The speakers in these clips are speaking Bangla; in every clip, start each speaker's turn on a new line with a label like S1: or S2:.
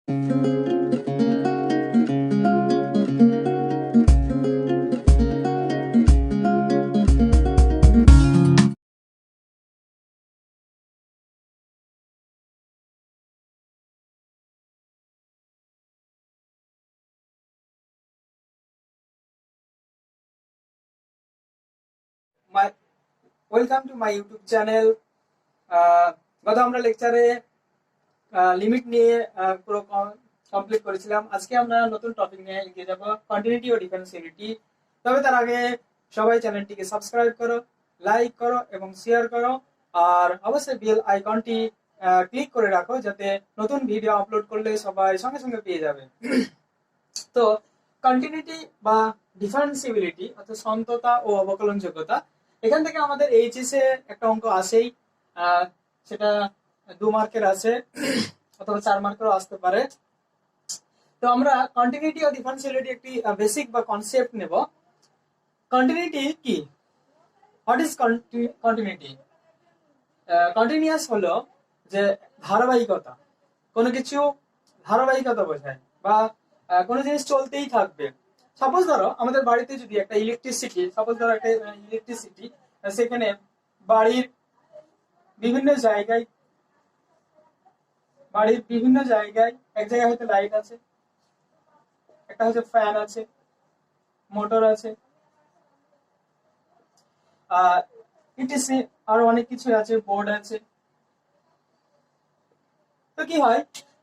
S1: My welcome to my YouTube channel. গত আমরা লেকচারে লিমিট নিয়ে পুরো কমপ্লিট করেছিলাম। আজকে আমরা নতুন টপিক নিয়ে এগিয়ে যাব, কন্টিনিউটি ও ডিফারেন্সিয়ালিটি। তবে তার আগে সবাই চ্যানেলটিকে সাবস্ক্রাইব করো, লাইক করো এবং শেয়ার করো, আর অবশ্যই বেল আইকনটি ক্লিক করে রাখো যাতে নতুন ভিডিও আপলোড করলে সবাই সঙ্গে সঙ্গে পেয়ে যাবে। তো কন্টিনিউটি বা ডিফারেন্সিবিলিটি অর্থাৎ সন্ততা ও অবকলনযোগ্যতা, এখান থেকে আমাদের এইচএস এ একটা অঙ্ক আসেই। সেটা 2 মার্কের আছে অথবা 4 মার্কেরও আসতে পারে। তো আমরা কন্টিনিউটি ও ডিফারেন্সিবিলিটি একটি বেসিক বা কনসেপ্ট নেব। কন্টিনিউটি কি? What is continuity? কন্টিনিউয়াস হলো যে ধারাবাহিকতা, কোনো কিছু ধারাবাহিকতা বোঝায় বা কোনো জিনিস চলতেই থাকবে। সাপোজ ধরো আমাদের বাড়িতে যদি একটা ইলেকট্রিসিটি, সেখানে বাড়ির বিভিন্ন জায়গায় এক জায়গায় হয়তো লাইট আছে, একটা হচ্ছে ফ্যান আছে, মোটর আছে, ইটিসি আরো অনেক কিছু আছে, বোর্ড আছে। তো কি হয়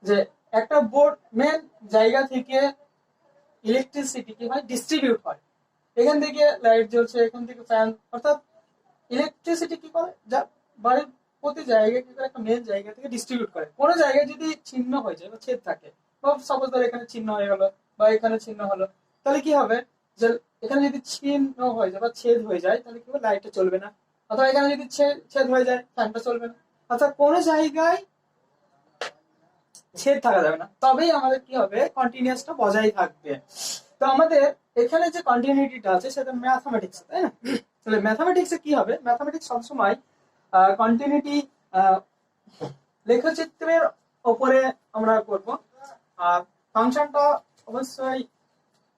S1: যে একটা বোর্ড মেন জায়গা থেকে ইলেকট্রিসিটি কি হয় ডিস্ট্রিবিউট হয়, এখান থেকে লাইট জ্বলছে, এখান থেকে ফ্যান, অর্থাৎ ইলেকট্রিসিটি কি করে যা বাড়ির প্রতি জায়গায় কি করে একটা মেন জায়গা থেকে ডিস্ট্রিবিউট করে। কোনো জায়গায় যদি ছিন্ন হয়ে যায় বা ছেদ থাকে, বা সাপোজ ধর এখানে চিহ্ন হয়ে গেল বা এখানে চিহ্ন হলো, তাহলে কি হবে যে এখানে যদি ছিন্ন হয়ে যায় বা ছেদ হয়ে যায় তাহলে কি হবে লাইটটা চলবে না, অথবা এখানে যদি ছেদ হয়ে যায় ফ্যানটা চলবে না। অর্থাৎ কোনো জায়গায় ছেদ থাকা যাবে না, তবেই আমাদের কি হবে কন্টিনিউয়াসটা বজায় থাকবে। তো আমাদের এখানে যে কন্টিনিউটিটা আছে সেটা ম্যাথমেটিক্স, তাই না? তাহলে ম্যাথমেটিক্সে কি হবে, ম্যাথমেটিক্স সবসময় কন্টিনিউটি লেখচিত্রের ওপরে আমরা করব। আর ফাংশনটা অবশ্যই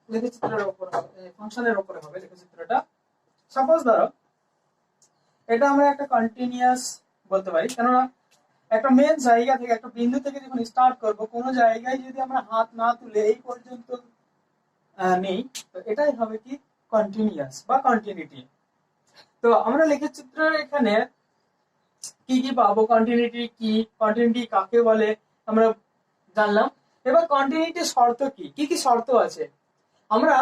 S1: লেখচিত্রের ওপর হবে, ফাংশনের ওপরে হবে লেখচিত্রটা। সাপোজ ধরো এটা আমরা একটা কন্টিনিউয়াস বলতে পারি, কেননা একটা মেন জায়গা থেকে একটা বিন্দু থেকে যখন স্টার্ট করব, কোনো জায়গায় যদি আমরা হাত না তুলে এই পর্যন্ত নেই, তো এটাই হবে কি কন্টিনিউয়াস বা কন্টিনিউটি। তো আমরা লেখচিত্রের এখানে কি কি পাবো, কন্টিনিউটি কি, কন্টিনিউটি কাকে বলে আমরা জানলাম। এবার কন্টিনিউটির শর্ত কি কি কি শর্ত আছে। আমরা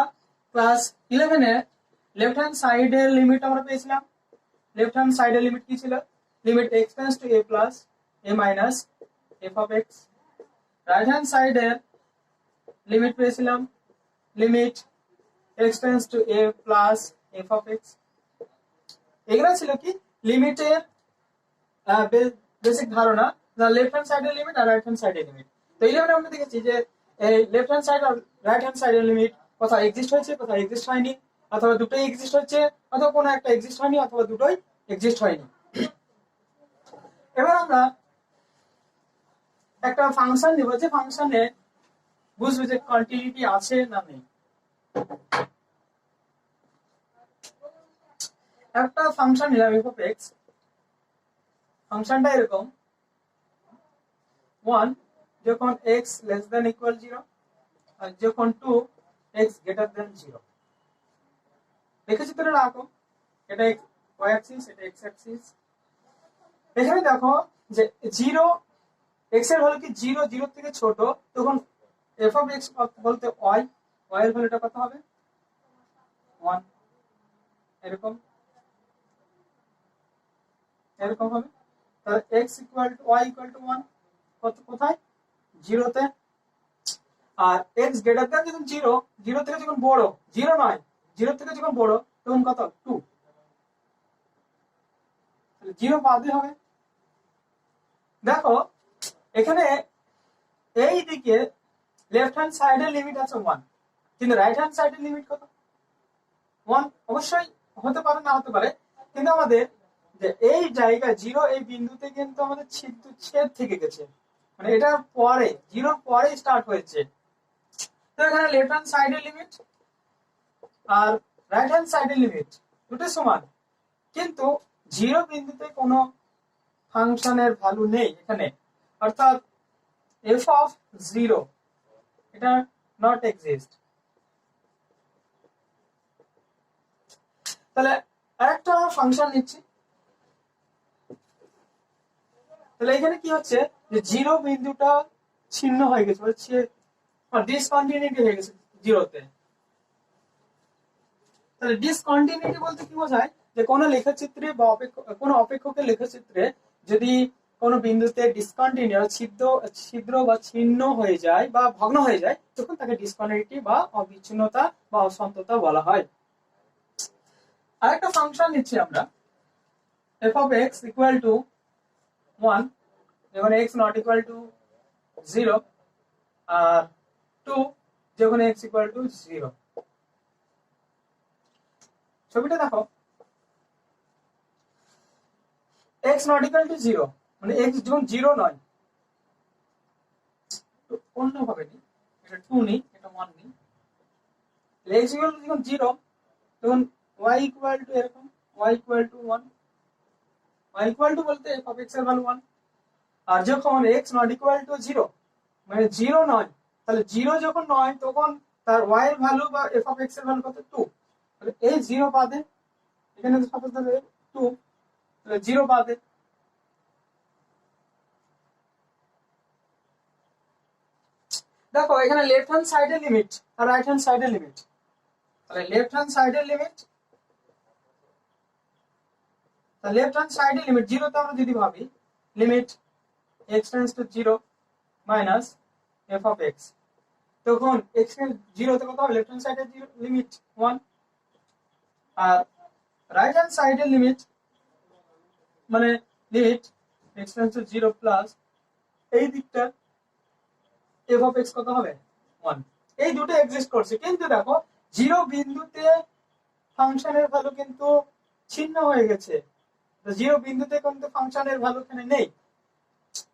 S1: ক্লাস 11-এ লেফট হ্যান্ড সাইডের লিমিট আমরা পেয়েছিলাম। লেফট হ্যান্ড সাইডের লিমিট কি ছিল? Limit x tends to a plus a minus f of x। Right hand সাইডের লিমিট পেয়েছিলাম limit x tends to a plus f of x। এগুলো ছিল কি লিমিটের বেসিক ধারণা, লেফট হ্যান্ড সাইডের লিমিট আর রাইট হ্যান্ড সাইডের লিমিট। তো 11 আমরা দেখেছি যে এই লেফট হ্যান্ড সাইড আর রাইট হ্যান্ড সাইডের লিমিট কোথায় এক্সিস্ট হয়েছে, কোথায় এক্সিস্ট হয়নি, অথবা দুটোই এক্সিস্ট হচ্ছে, অথবা কোনো একটা এক্সিস্ট হয়নি, অথবা দুটোই এক্সিস্ট হয়নি। এবার আমরা একটা ফাংশন নিব, যে ফাংশনে বুঝবে যে কন্টিনিউটি আছে না নেই। একটা ফাংশন নিলাম f অফ x, ফাংশনটা এরকম 1 যখন x লেস দ্যান ইকুয়াল 0 আর যখন 2 x গ্রেটার দ্যান 0। লেখচিত্রে রাখো, এটা y অ্যাক্সিস, এটা x অ্যাক্সিস। এখানে দেখো যে 0 x এর ভ্যালু কি 0 0 থেকে ছোট, তখন f অফ x বলতে y এর ভ্যালুটা কত হবে 1, এরকম এরকম হবে। তাহলে x equal two y equal to 1 কত কোথায় 0 তে। আর x গ্রেটার দ্যান যখন 0 0 থেকে যখন বড়, 0 নয় 0 থেকে যখন বড় তখন কত 2, তাহলে 0 বাদে হবে। দেখো এখানে এই দিকে লেফট হ্যান্ড সাইডের লিমিট আছে 1, কিন্তু রাইট হ্যান্ড সাইডের লিমিট কত 1। অবশ্যই হতে পারে না হতে পারে, কিন্তু আমাদের যে এই জায়গা 0 এই বিন্দুতে কিন্তু আমাদের ছেদ থেকে গেছে, মানে এটার পরে, জিরোর পরে স্টার্ট হয়েছে। তো এখানে লেফট হ্যান্ড সাইডের লিমিট আর রাইট হ্যান্ড সাইডের লিমিট দুটো সমান, কিন্তু জিরো বিন্দুতে কোনো ফাংশনের ভ্যালু নেই এখানে, অর্থাৎ এফ অফ জিরো এটা নট এক্সিস্ট। তাহলে আরেকটা ফাংশন নিচ্ছি। তাহলে এখানে কি হচ্ছে যে জিরো বিন্দুটা ছিন্ন হয়ে গেছে, ডিসকন্টিনিউটি হয়ে গেছে জিরোতে। তাহলে ডিসকন্টিনিউটি বলতে কি বোঝায়, যে কোনো লেখচিত্রে বা কোনো অপেক্ষকের লেখচিত্রে যদি কোনো বিন্দুতে ডিসকন্টিনিউ ছিদ্র বা ছিন্ন হয়ে যায় বা ভগ্ন হয়ে যায়, তখন তাকে ডিসকন্টিনিউটি বা অবিচ্ছিন্নতা বা অসন্ততা বলা হয়। আরেকটা ফাংশন নিচ্ছি আমরা, f of x equal to 1 যখন x not equal to 0 আর 2 যখন x equal to 0। ছবিটা দেখো, x not equal to 0 মানে x যখন 0 নয়, অন্য ভাবে নি, এটা 2 নি, এটা 1 নি, x equal to যখন 0 তখন y equal to এরকম, y equal to 1, y equal to বলতে f of x এর ভ্যালু 1। আর যখন x not equal to 0 মানে 0 নয়, তাহলে 0 যখন নয় তখন তার y এর ভ্যালু বা f of x এর ভ্যালু কত, 2। তাহলে এই 0 বাদে এখানে সাপোজ ধরে 2, তাহলে 0 বাদে দেখো এখানে লেফট হ্যান্ড সাইডের লিমিট আর রাইট হ্যান্ড সাইডের লিমিট। তাহলে লেফট হ্যান্ড সাইডের লিমিট, তাহলে লেফট হ্যান্ড সাইডের লিমিট 0 তে আমরা যদি ভাবি, limit x tends to 0 minus f of x, তখন x এর 0 তে কত হবে, লেফট হ্যান্ড সাইডের লিমিট 1 আর রাইট হ্যান্ড সাইডের লিমিট মানে limit x tends to 0 plus এই দিকটা f of x কত হবে 1। এই দুটো এক্সিস্ট করছে, কিন্তু দেখো 0 বিন্দুতে ফাংশনের ভ্যালু কিন্তু ছিন্ন হয়ে গেছে, 0 বিন্দুতে কিন্তু ফাংশনের ভ্যালু এখানে নেই।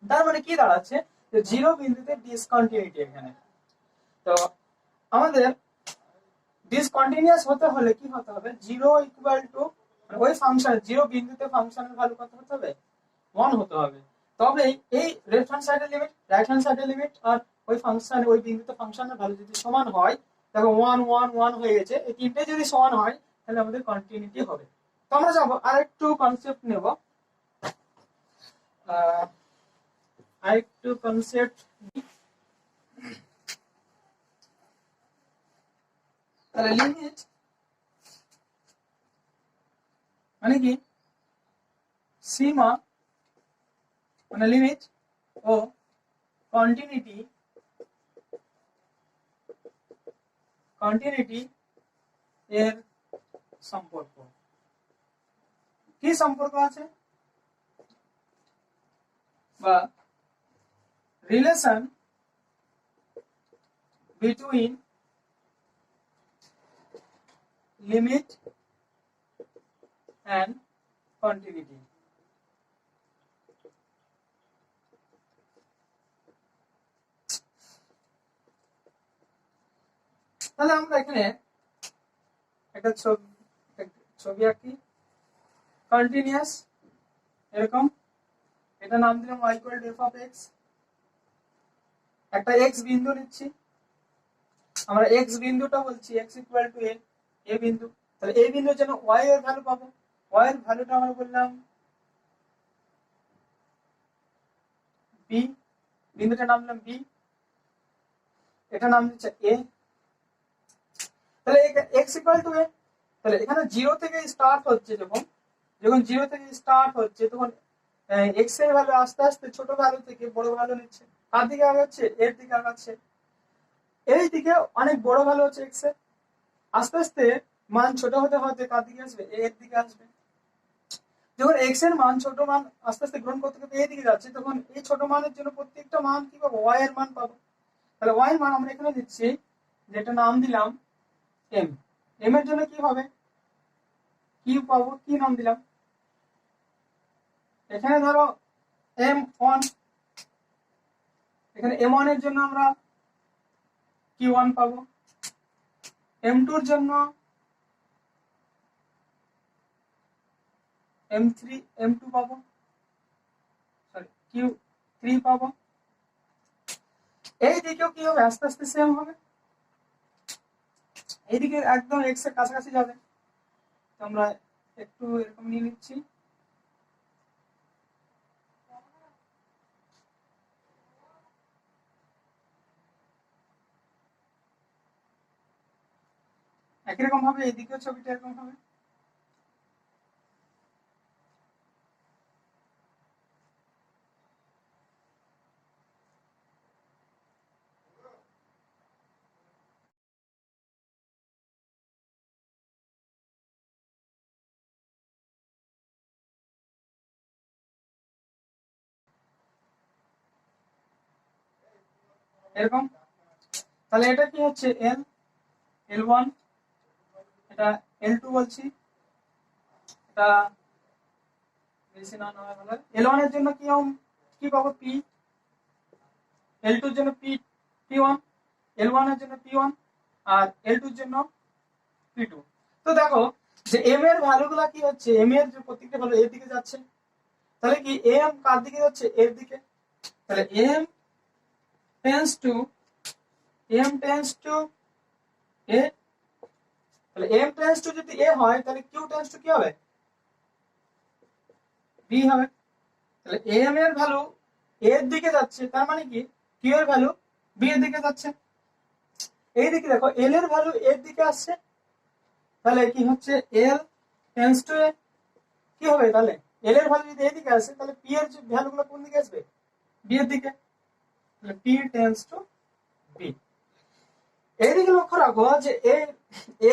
S1: তার মানে কি দাঁড়াচ্ছে, যে 0 বিন্দুতে ডিসকন্টিনিউটি এখানে। তো আমাদের ডিসকন্টিনিউয়াস হতে হলে কি হতে হবে, 0 ইকুয়াল টু ওই ফাংশন 0 বিন্দুতে ফাংশনের ভ্যালু কত হতে হবে, 1 হতে হবে। তবে এই লেফট হ্যান্ড সাইডের লিমিট, রাইট হ্যান্ড সাইডের লিমিট আর ওই ফাংশন ওই বিন্দুতে ফাংশনের ভ্যালু যদি সমান হয়, দেখো 1 1 1 হয়ে গেছে, এই তিনটে যদি সমান হয় তাহলে আমাদের কন্টিনিউটি হবে। তো আমরা যাবো আরেকটু কনসেপ্ট নেব, আরেকটু কনসেপ্ট। তাহলে লিমিট মানে কি, সীমা মানে লিমিট ও কন্টিনিউটি এর সম্পর্ক। কি সম্পর্ক আছে, বা relation between limit and continuity। তাহলে আমরা এখানে একটা ছবি আঁকি, কন্টিনিউয়াস এরকম, এটা নাম দিলাম y equal to f of x। একটা x বিন্দু নিচ্ছি, আমরা x বিন্দুটা বলছি x equal to a বিন্দু। তাহলে এই বিন্দুর জন্য y এর ভ্যালু পাবো, y এর ভ্যালুটা আমরা বললাম b, বিন্দুটার নাম দিলাম b, এটা নাম দিচ্ছে a। তাহলে x equal to a, তাহলে এখানে 0 থেকে স্টার্ট হচ্ছে, যখন 0 থেকে স্টার্ট হচ্ছে তখন x এর ভ্যালু আস্তে আস্তে ছোট ভ্যালু থেকে বড় ভ্যালু নিচ্ছে, কার দিকে আগাচ্ছে, এর দিকে আগাচ্ছে। এই দিকে অনেক বড় ভ্যালু হচ্ছে x এর, আস্তে আস্তে মান ছোট হতে হতে কার দিকে আসবে, এর দিকে আসবে। যখন x এর মান ছোট মান আস্তে আস্তে গ্রহণ করতে করতে এই দিকে যাচ্ছে, তখন এই ছোট মানের জন্য প্রত্যেকটা মান কি পাবো, y এর মান পাবো। তাহলে y এর মান আমরা এখানে দিচ্ছি, যেটা নাম দিলাম m। m এর জন্য কি হবে, কি পাবো, কি নাম দিলাম, এখানে ধরো m1, এখানে m1 এর জন্য আমরা q1 পাবো, m2 এর জন্য m2 পাবো, সরি q3 পাবো। এই দিকেও কি হবে, আস্তে আস্তে সেম হবে, এইদিকে একদম এক্স এর কাছাকাছি যাবে। তো আমরা একটু এরকম নিয়ে নিচ্ছি, একই রকম ভাবে এইদিকেও ছবিটা এরকম হবে। এরকম, তাহলে এটা কি হচ্ছে L1, এটা L2 বলছি, এটা বেশি না নয় হলে L1 এর জন্য কি পাবো P, L2 এর জন্য P1, L1 এর জন্য P1 আর L2 এর জন্য P2। তো দেখো যে m এর ভ্যালুগুলো কি হচ্ছে, m এর যে প্রত্যেকটা ভ্যালু এর দিকে যাচ্ছে, তাহলে কি m কার দিকে যাচ্ছে, এর দিকে। তাহলে m টেন্ডস টু a, তাহলে m টেন্ডস টু যদি a হয় তাহলে q টেন্ডস টু কি হবে, b হবে। তাহলে m এর ভ্যালু এর দিকে যাচ্ছে, তার মানে কি q এর ভ্যালু b এর দিকে যাচ্ছে। এই দিকে দেখো l এর ভ্যালু এর দিকে আসছে, তাহলে কি হচ্ছে l টেন্ডস টু a, কি হবে তাহলে l এর ভ্যালু যদি এদিকে আসে তাহলে p এর যে ভ্যালুগুলো কোন দিকে আসবে, b এর দিকে, তাহলে p টেন্ডস টু b। এইদিকে লক্ষ্য রাখো যে a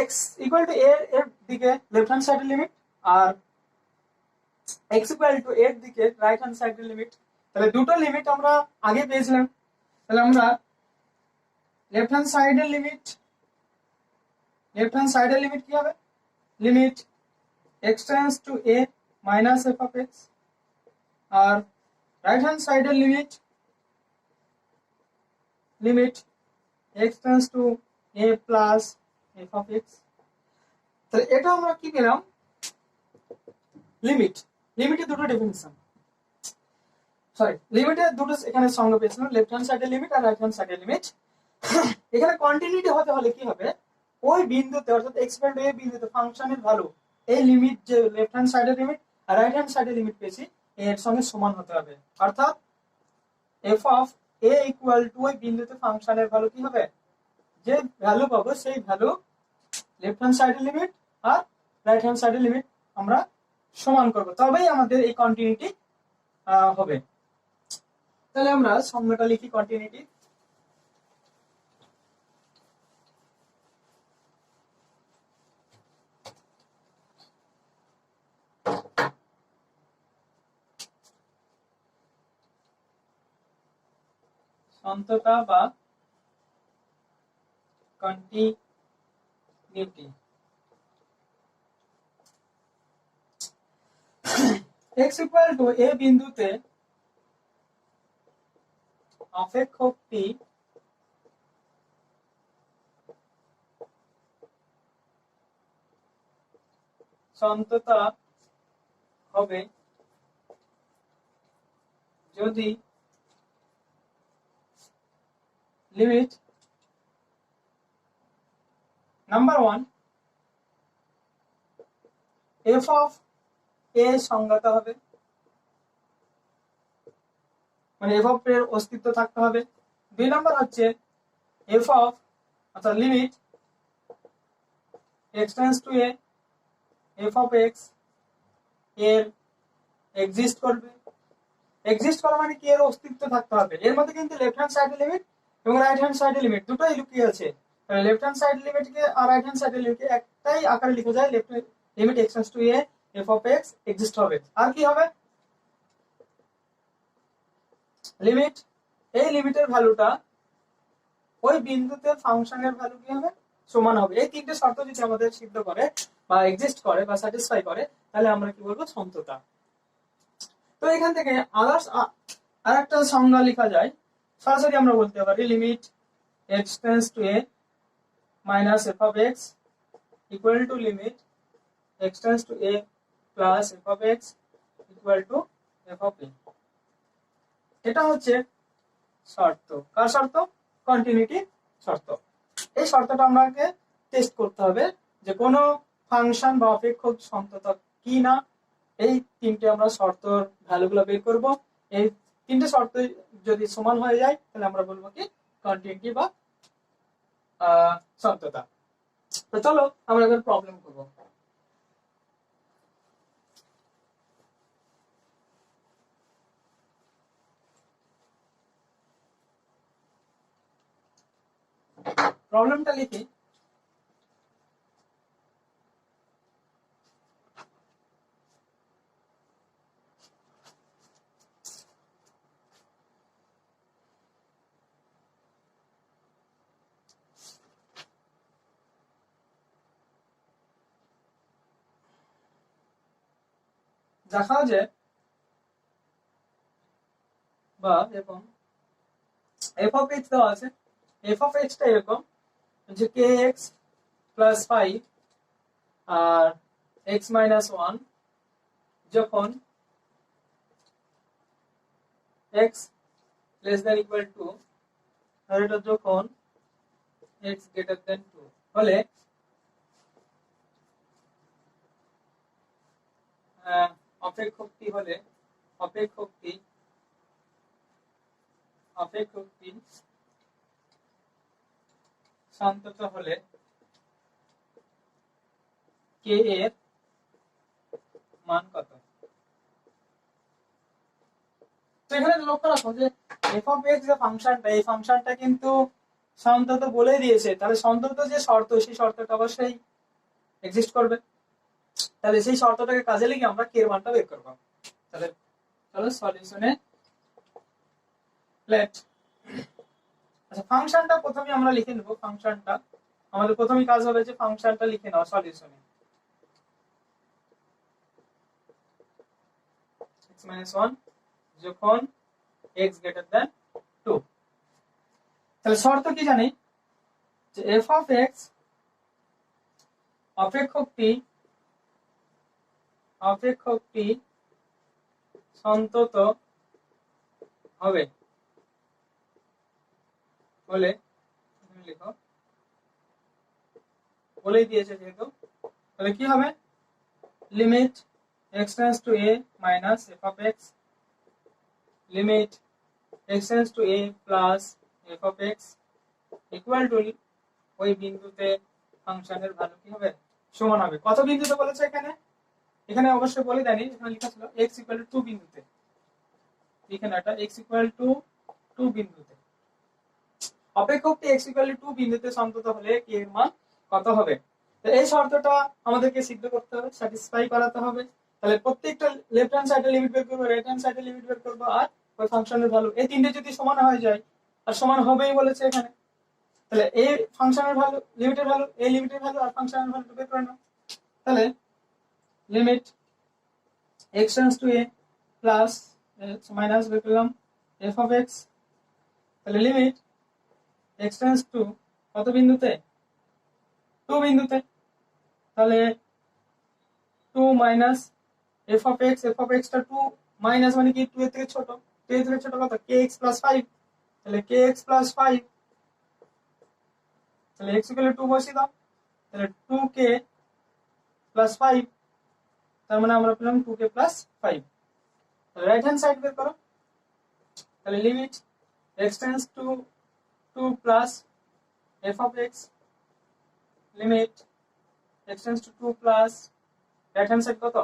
S1: x equal to a এর দিকে লেফট হ্যান্ড সাইডের লিমিট আর x ইকুয়াল টু এর দিকে রাইট হ্যান্ড সাইডের লিমিট। তাহলে দুটো লিমিট আমরা আগে পেয়েছিলাম, তাহলে আমরা লেফট হ্যান্ড সাইডের লিমিট কি হবে, limit x tends to a minus f of x, আর রাইট হ্যান্ড সাইডের limit x tends to a plus f of x। তাহলে এটা আমরা কি পেলাম, লিমিটের দুটো ডেফিনিশন, সরি লিমিটের দুটো এখানে সংজ্ঞা পেয়েছিলাম, লেফট হ্যান্ড সাইডের লিমিট আর রাইট হ্যান্ড সাইডের লিমিট। এখানে কন্টিনিউটি হতে হলে কি হবে, ওই বিন্দুতে অর্থাৎ x ইকুয়াল টু a বিন্দুতে ফাংশনের ভ্যালু এই লিমিট যে লেফট হ্যান্ড সাইডের লিমিট আর রাইট হ্যান্ড সাইডের লিমিট পেয়েছি এর সঙ্গে সমান হতে হবে। অর্থাৎ f of a equal to ওই বিন্দুতে ফাংশনের ভ্যালু কি হবে, যে ভ্যালু পাবো সেই ভ্যালু লেফট হ্যান্ড সাইডের লিমিট আর রাইট হ্যান্ড সাইডের লিমিট আমরা সমান করব, তবেই আমাদের এই কন্টিনিউটি হবে। তাহলে আমরা সংজ্ঞাটা লিখি কন্টিনিউটি। সন্ততা বা continuity, x equal to a বিন্দুতে অপেক্ষকটি সন্ততা হবে যদি limit number 1 f of a সংজ্ঞাত হবে, মানে f অফ এর অস্তিত্ব থাকতে হবে। 2 নাম্বার হচ্ছে f অফ অর্থাৎ limit x tends to a f of x এর এক্সিস্ট করবে। এক্সিস্ট করা মানে কি এর অস্তিত্ব থাকতে হবে। এর মধ্যে কিন্তু লেফট হ্যান্ড সাইডের লিমিট এবং রাইট হ্যান্ড সাইডের লিমিট দুটোই লুকিয়ে আছে। লেফট হ্যান্ড সাইড লিমিটকে আর রাইট হ্যান্ড সাইডের লিমিটকে একটাই আকারে লেখা যায়, left limit x tends to a f of x exist হবে। আর কি হবে, লিমিট এই লিমিটের ভ্যালুটা ওই বিন্দুতে ফাংশনের ভ্যালু কি হবে, সমান হবে। এই তিনটে শর্ত যদি আমাদের সিদ্ধ করে বা এক্সিস্ট করে বা স্যাটিসফাই করে তাহলে আমরা কি বলবো, সন্ততা। তো এখান থেকে আদার্স আরেকটা সংজ্ঞা লেখা যায়, সরাসরি আমরা বলতে পারি limit x tends to a minus f of x equal to limit x tends to a plus f of x equal to f of a। এটা হচ্ছে শর্ত। কার শর্ত? কন্টিনিউটি শর্ত। এই শর্তটা আমাকে টেস্ট করতে হবে যে কোনো ফাংশন বা অপেক্ষক সন্তত কি না। এই তিনটে আমরা শর্তর ভ্যালুগুলো বের করব। এই তিনটে শর্ত যদি সমান হয়ে যায় তাহলে আমরা বলবো কি কন্টিনিউটি বা সন্ততা। তো চলো আমরা এবার প্রবলেম করব। প্রবলেমটা লিখি। দেখা যে বা এরকম f of x দেওয়া আছে। f of x টা এরকম যে kx প্লাস 5 আর x মাইনাস 1 যখন x less than equal to, আর এটা যখন x গ্রেটার দ্যান 2 হলে অপেক্ষকটি হলে অপেক্ষকটি সন্তত হলে k এর মান কত? তো এখানে লক্ষ্য রাখো যে f of x যে ফাংশনটা, এই ফাংশনটা কিন্তু সন্তত বলে দিয়েছে, তাহলে সন্তত যে শর্ত সেই শর্তটা অবশ্যই এক্সিস্ট করবে। তাহলে সেই শর্তটাকে কাজে লাগিয়ে আমরা k এর মানটা বের করব। তাহলে চলো সলিউশনে লেট। আচ্ছা, ফাংশনটা প্রথমে আমরা লিখে নেব। ফাংশনটা আমাদের প্রথমেই কাজ হবে যে ফাংশনটা লিখে নাও সলিউশনে। x - 1 যখন x গ্রেটার দ্যান 2। তাহলে শর্ত কি জানি যে f of x অপেক্ষকটি সন্তত হবে বলে লিখো, বলেই দিয়েছে যেহেতু, তাহলে কি হবে limit x tends to a minus f of x limit x tends to a plus f of x equal two ওই বিন্দুতে ফাংশনের ভ্যালু কি হবে সমান হবে। কত বিন্দুতে বলেছে এখানে? এখানে অবশ্যই বলে দেয়নি, এখানে লেখা ছিল x ইকুয়াল টু 2 বিন্দুতে। এখানে এটা x ইকুয়াল টু 2 বিন্দুতে অপেক্ষকটি x ইকুয়াল টু 2 বিন্দুতে সন্তত হলে k এর মান কত হবে। তো এই শর্তটা আমাদেরকে সিদ্ধ করতে হবে, স্যাটিসফাই করাতে হবে। তাহলে প্রত্যেকটা লেফট হ্যান্ড সাইডে লিমিট বের করব, রাইট হ্যান্ড সাইডে লিমিট বের করব, আর ওই ফাংশনের ভ্যালু, এই তিনটে যদি সমান হয়ে যায়, আর সমান হবেই বলেছে এখানে, তাহলে এই ফাংশনের ভ্যালু, লিমিটের ভ্যালু, এই লিমিটের ভ্যালু আর ফাংশনের ভ্যালু বের করে নাও। তাহলে limit x tends to a plus minus বের করলাম f of x। তাহলে লিমিট x টেন্ডস টু কত বিন্দুতে? 2 বিন্দুতে। তাহলে 2 মাইনাস f of x টা 2 মাইনাস মানে কি 2 এর থেকে ছোট, 2 এর থেকে ছোট কত? kx plus 5। তাহলে kx প্লাস 5, তাহলে x ইকুয়াল টু 2 বসিয়ে দাও। তাহলে 2k প্লাস 5, তার মানে আমরা পেলাম 2k প্লাস 5। তাহলে রাইট হ্যান্ড সাইড বের করো। তাহলে limit x tends two 2 plus f of x limit x tends two 2 plus right hand side কত?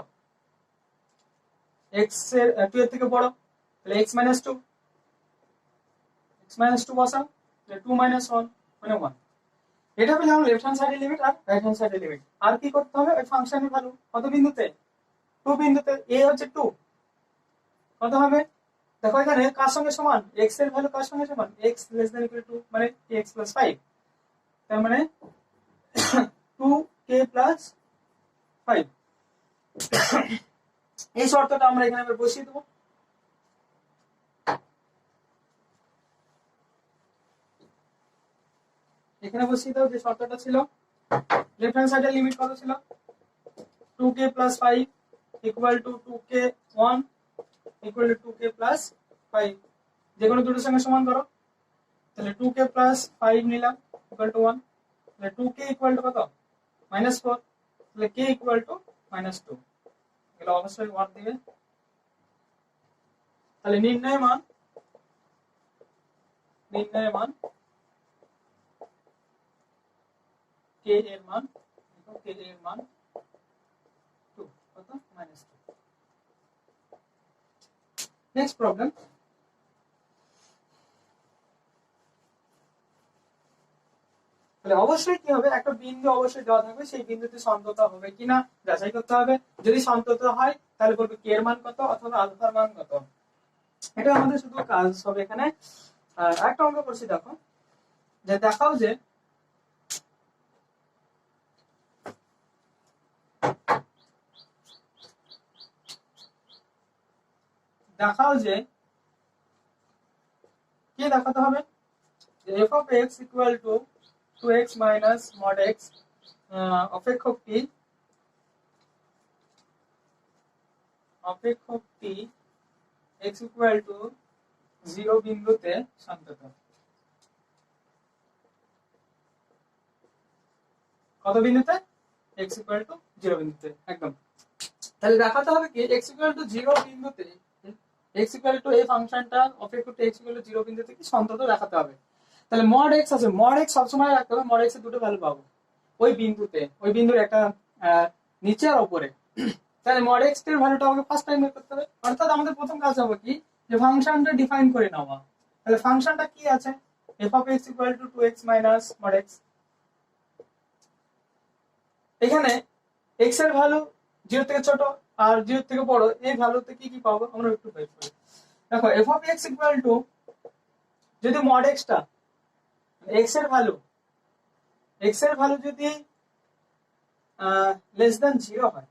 S1: x এর 2 এর থেকে বড়, তাহলে x - 2, x - 2 বসাও। তাহলে 2 - 1 মানে 1। এটা পেলাম লেফট হ্যান্ড সাইডের লিমিট আর রাইট হ্যান্ড সাইডের লিমিট। আর কি করতে হবে? ওই ফাংশনের ভ্যালু কত বিন্দুতে? 2 বিন্দুতে। a হচ্ছে 2, কত হবে দেখো এখানে কার সঙ্গে সমান? x এর ভ্যালু কার সঙ্গে সমান? x less than equal two মানে x প্লাস 5, তার মানে 2k প্লাস 5। এই শর্তটা আমরা এখানে বসিয়ে দেবো। এখানে বসিয়ে দাও যে শর্তটা ছিল। লেফট হ্যান্ড সাইডের লিমিট কত ছিল? 2k + 5 = 2k 1 = 2k + 5, যে কোনো দুটোর সঙ্গে সমান করো। তাহলে 2k + 5 নিলাম = 1, তাহলে 2k = কত? -4, তাহলে k = -2, এগুলো অবশ্যই 1 দিবে। তাহলে নির্ণয় মান k এর মান k 2, কত? -2। Next problem. তাহলে অবশ্যই কি হবে, একটা বিন্দু অবশ্যই দেওয়া থাকবে, সেই বিন্দুতে সন্ততা হবে কিনা যাচাই করতে হবে। যদি সন্ততা হয় তাহলে বলবে কে এর মান কত অথবা আলফার মান কত। এটা আমাদের শুধু কাজ হবে এখানে। একটা অঙ্ক করছি, দেখো যে দেখাও যে কি দেখাতে হবে, যে f of x = 2x - mod x অপেক্ষকটি x = 0 বিন্দুতে সন্তত। কত বিন্দুতে? x = 0 বিন্দুতে, একদম। তাহলে দেখাতে হবে কি x = 0 বিন্দুতে, x = এই ফাংশনটা অপেক্ষকটি x = 0 বিন্দুতে কি সন্তত দেখাতে হবে। তাহলে mod x আছে, mod x সবসময় রাখতে হবে, mod x এর দুটো ভ্যালু পাবো ওই বিন্দুতে, ওই বিন্দুর একটা নিচে আর উপরে। তাহলে mod x এর ভ্যালুটা আমাকে ফার্স্ট টাইম বের করতে হবে। অর্থাৎ আমাদের প্রথম কাজ হবে কি, যে ফাংশনটা ডিফাইন করে নেওয়া। তাহলে ফাংশনটা কি আছে? f of x = 2x - mod x। এখানে x এর ভ্যালু 0 থেকে ছোট আর 0 থেকে বড়, এই ভ্যালুতে কি কি পাবো আমরা একটু বের করি। দেখো f of x = যদি mod x টা x এর ভ্যালু যদি লেস দ্যান 0 হয়,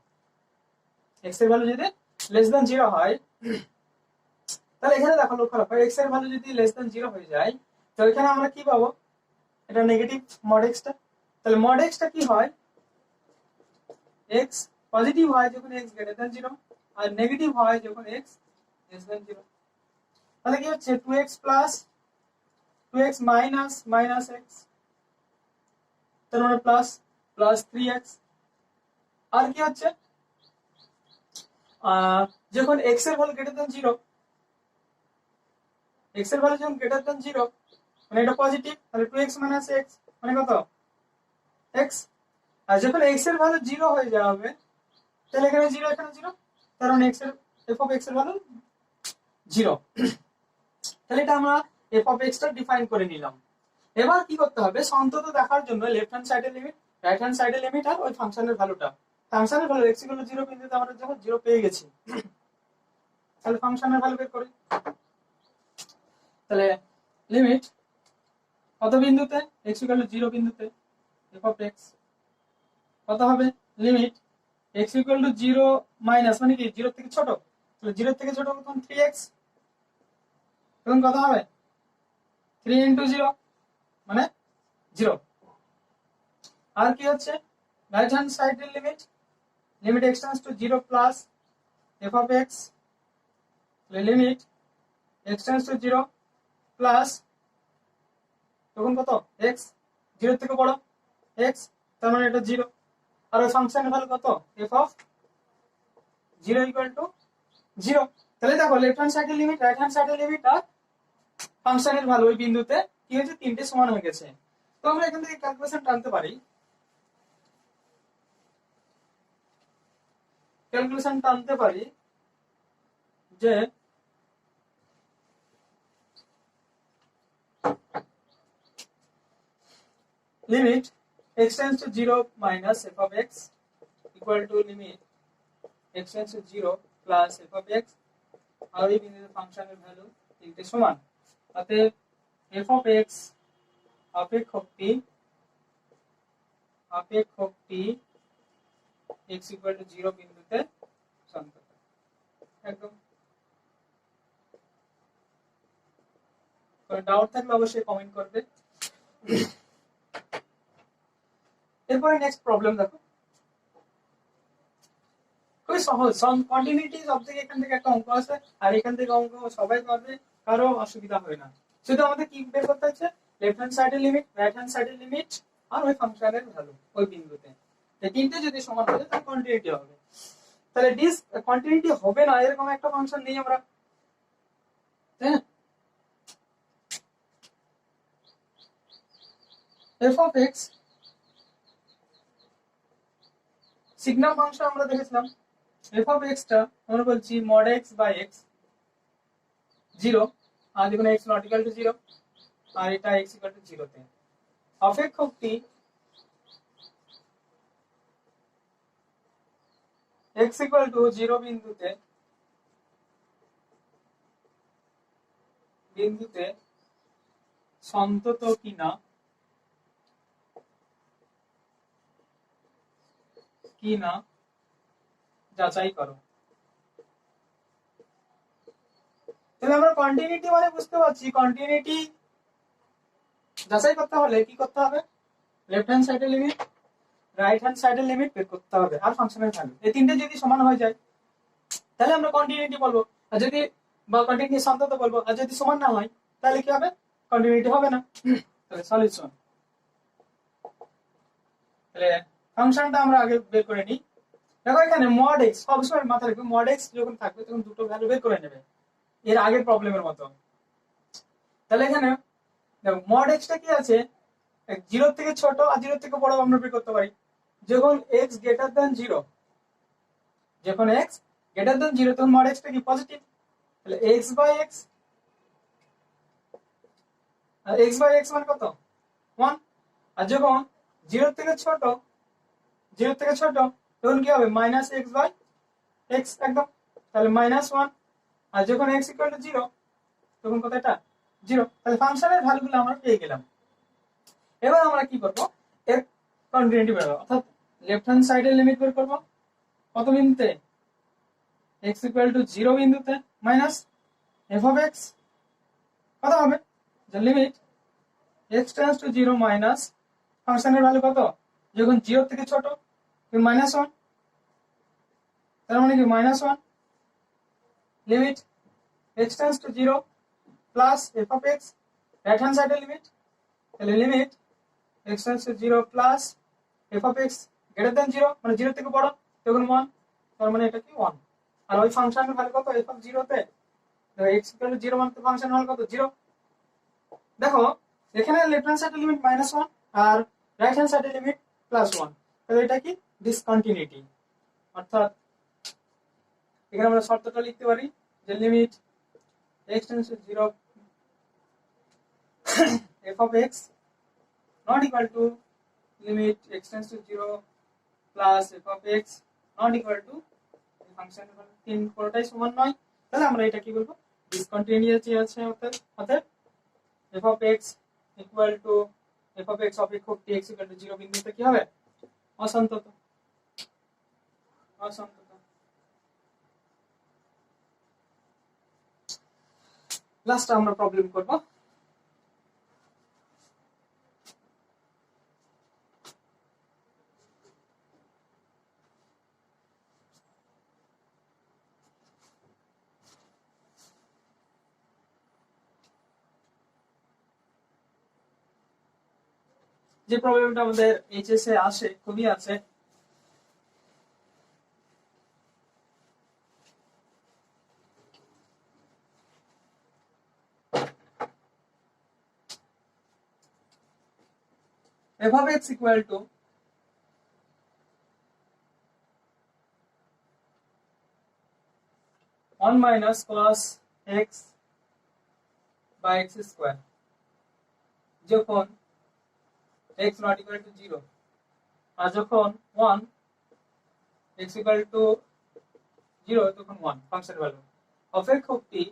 S1: x এর ভ্যালু যদি লেস দ্যান 0 হয়, তাহলে এখানে দেখো লক্ষ্য রাখো, x এর ভ্যালু যদি লেস দ্যান 0 হয়ে যায়, তো এখানে আমরা কি পাবো? এটা নেগেটিভ mod x টা। তাহলে mod x টা কি হয়? x পজিটিভ হয় যখন x গ্রেটার দ্যান 0 আর নেগেটিভ হয় যখন x লেস দ্যান 0। তাহলে কি হচ্ছে 2x minus x, তার মানে প্লাস 3x। আর কি হচ্ছে, যখন x এর ভ্যালু গ্রেটার দ্যান 0, x এর ভ্যালু যখন গ্রেটার দ্যান 0 মানে এটা পজিটিভ, তাহলে 2x minus x মানে কত? x। আর যখন x এর ভ্যালু 0 হয়ে যাবে, তাহলে এখানে 0 এখানে 0, কারণ f of x এর ভ্যালু 0। তাহলে এটা আমরা f of x টা ডিফাইন করে নিলাম। এবার কি করতে হবে, সন্তত দেখার জন্য লেফট হ্যান্ড সাইডের লিমিট, রাইট হ্যান্ড সাইডের লিমিট আর ওই ফাংশনের ভ্যালুটা। ফাংশনের ভ্যালু x = 0 বিন্দুতে আমরা যখন 0 পেয়ে গেছি, তাহলে ফাংশনের ভ্যালু বের করি। তাহলে লিমিট কত বিন্দুতে? x = 0 বিন্দুতে f of x কত হবে? লিমিট x = 0 মাইনাস মানে কি 0 থেকে ছোট, তাহলে 0 থেকে ছোট তখন 3x, তখন কত হবে? 3 × 0 মানে 0। আর কি হচ্ছে, রাইট হ্যান্ড সাইডের limit x → 0 plus f of x, limit x → 0 plus তখন কত? x 0 থেকে বড় x, তার মানে এটা 0। আর ওই ফাংশনের ভ্যালু কত? f of 0 = 0। তাহলে দেখো লেফট হ্যান্ড সাইডের লিমিট, রাইট হ্যান্ড সাইডের লিমিট আর ফাংশনের ভ্যালু ওই বিন্দুতে কি হয়েছে, তিনটে সমান হয়ে গেছে। তো আমরা এখান থেকে ক্যালকুলেশন টানতে পারি, যে limit x → 0 minus f of x equal to limit x → 0 plus f of x, আর এই বিন্দুতে ফাংশনের ভ্যালু তিনটে সমান। অতএব f of x অপেক্ষকটি x = 0 বিন্দুতে সন্তত। একদম। কোনো ডাউট থাকলে অবশ্যই কমেন্ট করবে। এরপরে নেক্সট প্রবলেম দেখো, খুবই সহজ। কন্টিনিউটি সব থেকে এখান থেকে একটা অঙ্ক আছে, আর এখান থেকে অঙ্ক সবাই পারবে, কারো অসুবিধা হবে না। শুধু আমাদের কি বের করতে হচ্ছে, লেফট হ্যান্ড সাইডের লিমিট, রাইট হ্যান্ড সাইডের লিমিট, আর ওই ফাংশনের ভ্যালু ওই বিন্দুতে। এই তিনটে যদি সমান হয়ে যায় তাহলে কন্টিনিউটি হবে। তাহলে ডিস কন্টিনিউটি হবে না এরকম একটা ফাংশন নেই আমরা, হ্যাঁ। F of x signal function আমরা দেখেছিলাম। এফ অফ এক্স টা আমরা বলছি মড এক্স বাই এক্স 0, আর যখন এক্স নট ইকুয়াল টু 0, আর এটা এক্স ইকুয়াল টু 0 তে অপেক্ষকটি এক্স ইকুয়াল টু 0 বিন্দুতে সন্তত কিনা যাচাই করো। তাহলে আমরা কন্টিনিউটি মানে বুঝতে পারছি, কন্টিনিউটি যাচাই করতে হলে কি করতে হবে, লেফট হ্যান্ড সাইডের লিমিট, রাইট হ্যান্ড সাইডের লিমিট বের করতে হবে, আর ফাংশনের ভ্যালু। এই তিনটে যদি সমান হয়ে যায় তাহলে আমরা কন্টিনিউটি বলবো, আর যদি বা কন্টিনিউটি সন্তত বলবো, আর যদি সমান না হয় তাহলে কি হবে, কন্টিনিউটি হবে না। তাহলে সলিউশন, তাহলে ফাংশনটা আমরা আগে বের করে নিই। দেখো এখানে মড এক্স, সবসময় মাথায় রাখবে মড এক্স যখন থাকবে তখন দুটো ভ্যালু বের করে নেবে, এর আগের প্রবলেমের মতো। তাহলে এখানে দেখো মড এক্সটা কি আছে, 0 থেকে ছোট আর 0 থেকে বড় আমরা বের করতে পারি। যখন এক্স গ্রেটার দ্যান 0, যখন এক্স গ্রেটার দ্যান 0 তখন মড এক্সটা কি পজিটিভ। তাহলে এক্স বাই এক্স, আর এক্স বাই এক্স মানে কত 1। আর যখন 0 থেকে ছোট, 0 থেকে ছোট তখন কি হবে মাইনাস এক্স বাই এক্স একদম, তাহলে -1। আর যখন এক্স ইকুয়াল টু 0 তখন কত, এটা 0। তাহলে ফাংশনের ভ্যালুগুলো আমরা পেয়ে গেলাম। এবার আমরা কি করব, এর কন্টিনিউটি বের করব, অর্থাৎ লেফট হ্যান্ড সাইডের লিমিট বের করব কত বিন্দুতে, x ইকুয়াল টু 0 বিন্দুতে, মাইনাস f অফ x কত হবে, যে limit x tends to 0 minus ফাংশনের ভ্যালু কত, যখন 0 থেকে ছোট -1, তার মানে কি -1 limit x tends to 0 plus f of x, right hand সাইডের লিমিট, তাহলে limit x tends to 0 plus f of x greater than 0 মানে 0 থেকে বড় তখন 1, তার মানে এটা কি 1। আর ওই ফাংশনের ভ্যালু কত f অফ 0 তে, x ইকুয়াল টু 0 মানে ফাংশন ভ্যালু কত 0। দেখো এখানে লেফট হ্যান্ড সাইডের লিমিট -1 আর রাইট হ্যান্ড সাইডের লিমিট +1, তাহলে এটা কি ডিসকন্টিনিউটি। অর্থাৎ এখানে আমরা শর্তটা লিখতে পারি যে limit x tends to 0 f of x not equal to limit x tends to 0 plus f of x not equal to function তিন কোনটাই সমান নয়, তাহলে আমরা এটা কি বলবো, ডিসকন্টিনিউটি আছে। অর্থাৎ f of x equal to f of x অপেক্ষকটি x equal to 0 বিন্দুতে কি হবে, অসন্তত। লাস্ট আমরা প্রবলেম করব। যে প্রবলেমটা আমাদের এইচএস এ আসে, খুবই আছে, f of x equal to one minus cos x by x square যখন x not equal to 0 আর যখন 1 x equal to 0 তখন 1 ফাংশন ভ্যালু। অপেক্ষকটি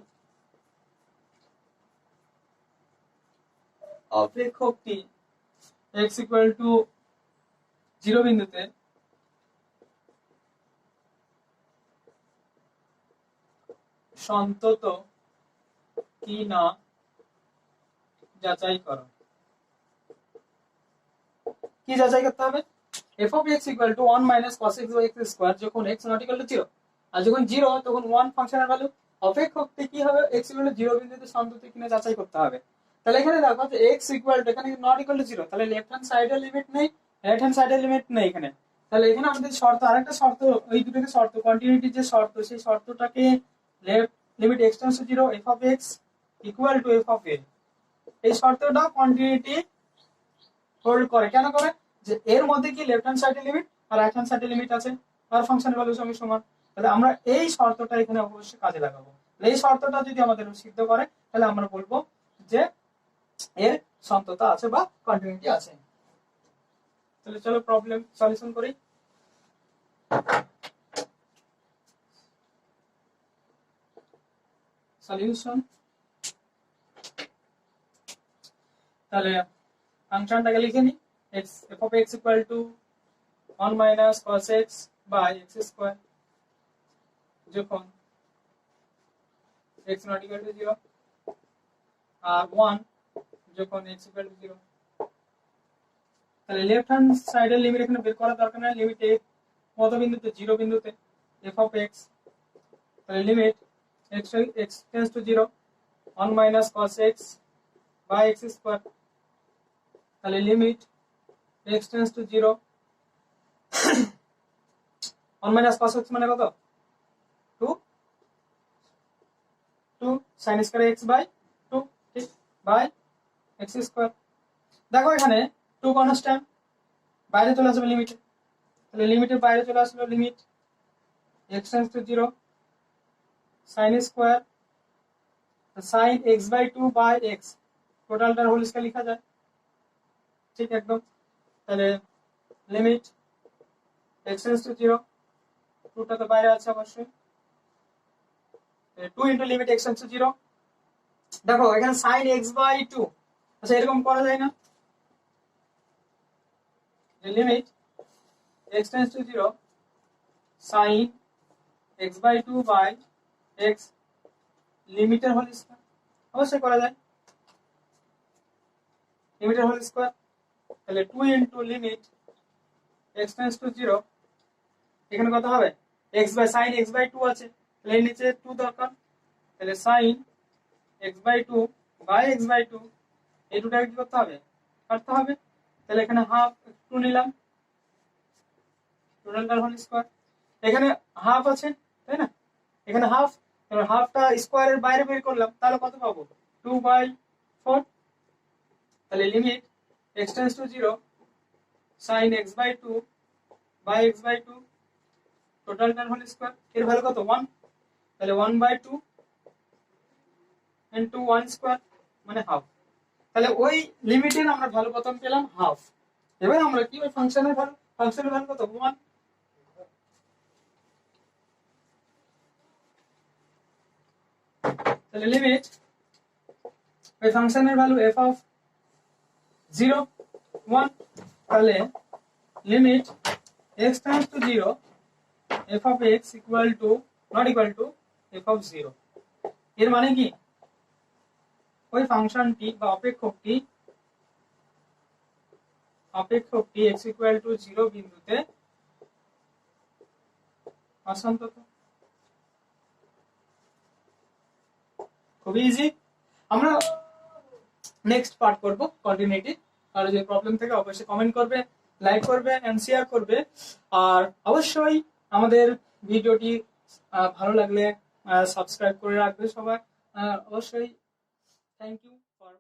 S1: x equal to 0 বিন্দুতে সন্তত কি না যাচাই করো। কি যাচাই করতে হবে, f of x equal to 1 minus cos x by x square যখন x নট ইকুয়াল টু 0, আর যখন 0 তখন 1 ফাংশনের ভ্যালু অপেক্ষকটি কি হবে, x ইকুয়াল টু 0 বিন্দুতে সন্তুষ্ট কিনা যাচাই করতে হবে। তাহলে এখানে দেখো যে x ইকুয়াল টু এখানে নট ইকুয়াল টু 0, তাহলে লেফট হ্যান্ড সাইডের লিমিট নেই, রাইট হ্যান্ড সাইডের লিমিট নেই এখানে। তাহলে এখানে আমাদের শর্ত, আরেকটা শর্ত, ওই দুটোকে শর্ত, কন্টিনিউটির যে শর্ত, সেই শর্তটাকে limit x tends to 0 f of x equal to f of a, এই শর্তটা কন্টিনিউটি হোল্ড করে। কেন করে? যে এর মধ্যে কি লেফট হ্যান্ড সাইডের লিমিট আর রাইট হ্যান্ড সাইডের লিমিট আছে, আর ফাংশনের ভ্যালুর সঙ্গে সমান। তাহলে আমরা এই শর্তটা এখানে অবশ্যই কাজে লাগাবো। এই শর্তটা যদি আমাদের সিদ্ধ করে তাহলে আমরা বলবো যে এর সন্ততা আছে বা কন্টিনিউটি আছে। তাহলে চলো প্রবলেম সলিউশন করি। সলিউশন, তাহলে ফাংশনটাকে লিখে নি, x f of x equal to 1 minus cos x by x square যখন x not equal to 0 আর 1 যখন x equal to 0। তাহলে লেফট হ্যান্ড সাইডের লিমিট এখানে বের করার দরকার নাই, লিমিট কত বিন্দুতে, 0 বিন্দুতে f of x, তাহলে limit x tends to 0 1 minus cos x by x square, তাহলে limit x tends to 0 1 minus cos x মানে কত, 2 sin square x by 2 ঠিক বাই x স্কয়ার। দেখো এখানে 2 কনস্ট্যান্ট, বাইরে চলে আসবে লিমিটে, তাহলে লিমিটের বাইরে চলে আসলো limit x tends to 0 sin square sin x by 2 by x, টোটালটার হোল স্কয়ার লেখা যায় ঠিক একদম। তাহলে লিমিট x tends to 0, 2টা তো বাইরে আছে অবশ্যই, 2 into limit x tends to 0। দেখো এখানে sin x by 2, আচ্ছা এরকম করা যায় না, যে limit x tends to 0 sin x by 2 by x লিমিটের হোল স্কয়ার, অবশ্যই করা যায় লিমিটের হোল স্কয়ার। তাহলে 2 into limit x tends to 0, এখানে কত হবে, x by sin x by 2 আছে, তাহলে এর নিচে 2 দরকার, তাহলে sin x by 2 by x by 2, এই দুটাকে কি করতে হবে, কাটতে হবে। তাহলে এখানে হাফ 2 নিলাম, টোটালটার হোল স্কয়ার, এখানে হাফ আছে তাই না, এখানে হাফ, তাহলে হাফটা স্কয়ারের বাইরে বের করলাম, তাহলে কত পাবো, 2 by 4। তাহলে limit x tends to 0 sin x by 2 by x by 2, টোটালটার হোল স্কয়ার, এর ভ্যালু কত, 1, তাহলে 1 by 2 into 1 স্কয়ার মানে হাফ। তাহলে ওই লিমিটের আমরা ভ্যালু কত পেলাম, হাফ। এবার আমরা কি ওই ফাংশনের ভ্যালু কত, 1। তাহলে লিমিট ওই ফাংশনের ভ্যালু f of 0 1, তাহলে limit x tends to 0 f of x equal to not equal to f of 0। এর মানে কি, ওই ফাংশনটি বা অপেক্ষকটি x equal to 0 বিন্দুতে অসন্তত। খুবই ইজি। আমরা নেক্সট পার্ট করব কন্টিনিউটি, আর যে প্রবলেম থেকে অবশ্যই কমেন্ট করবে, লাইক করবে এন্ড শেয়ার করবে, আর অবশ্যই আমাদের ভিডিওটি ভালো লাগলে সাবস্ক্রাইব করে রাখবে সবাই। অবশ্যই থ্যাংক ইউ ফর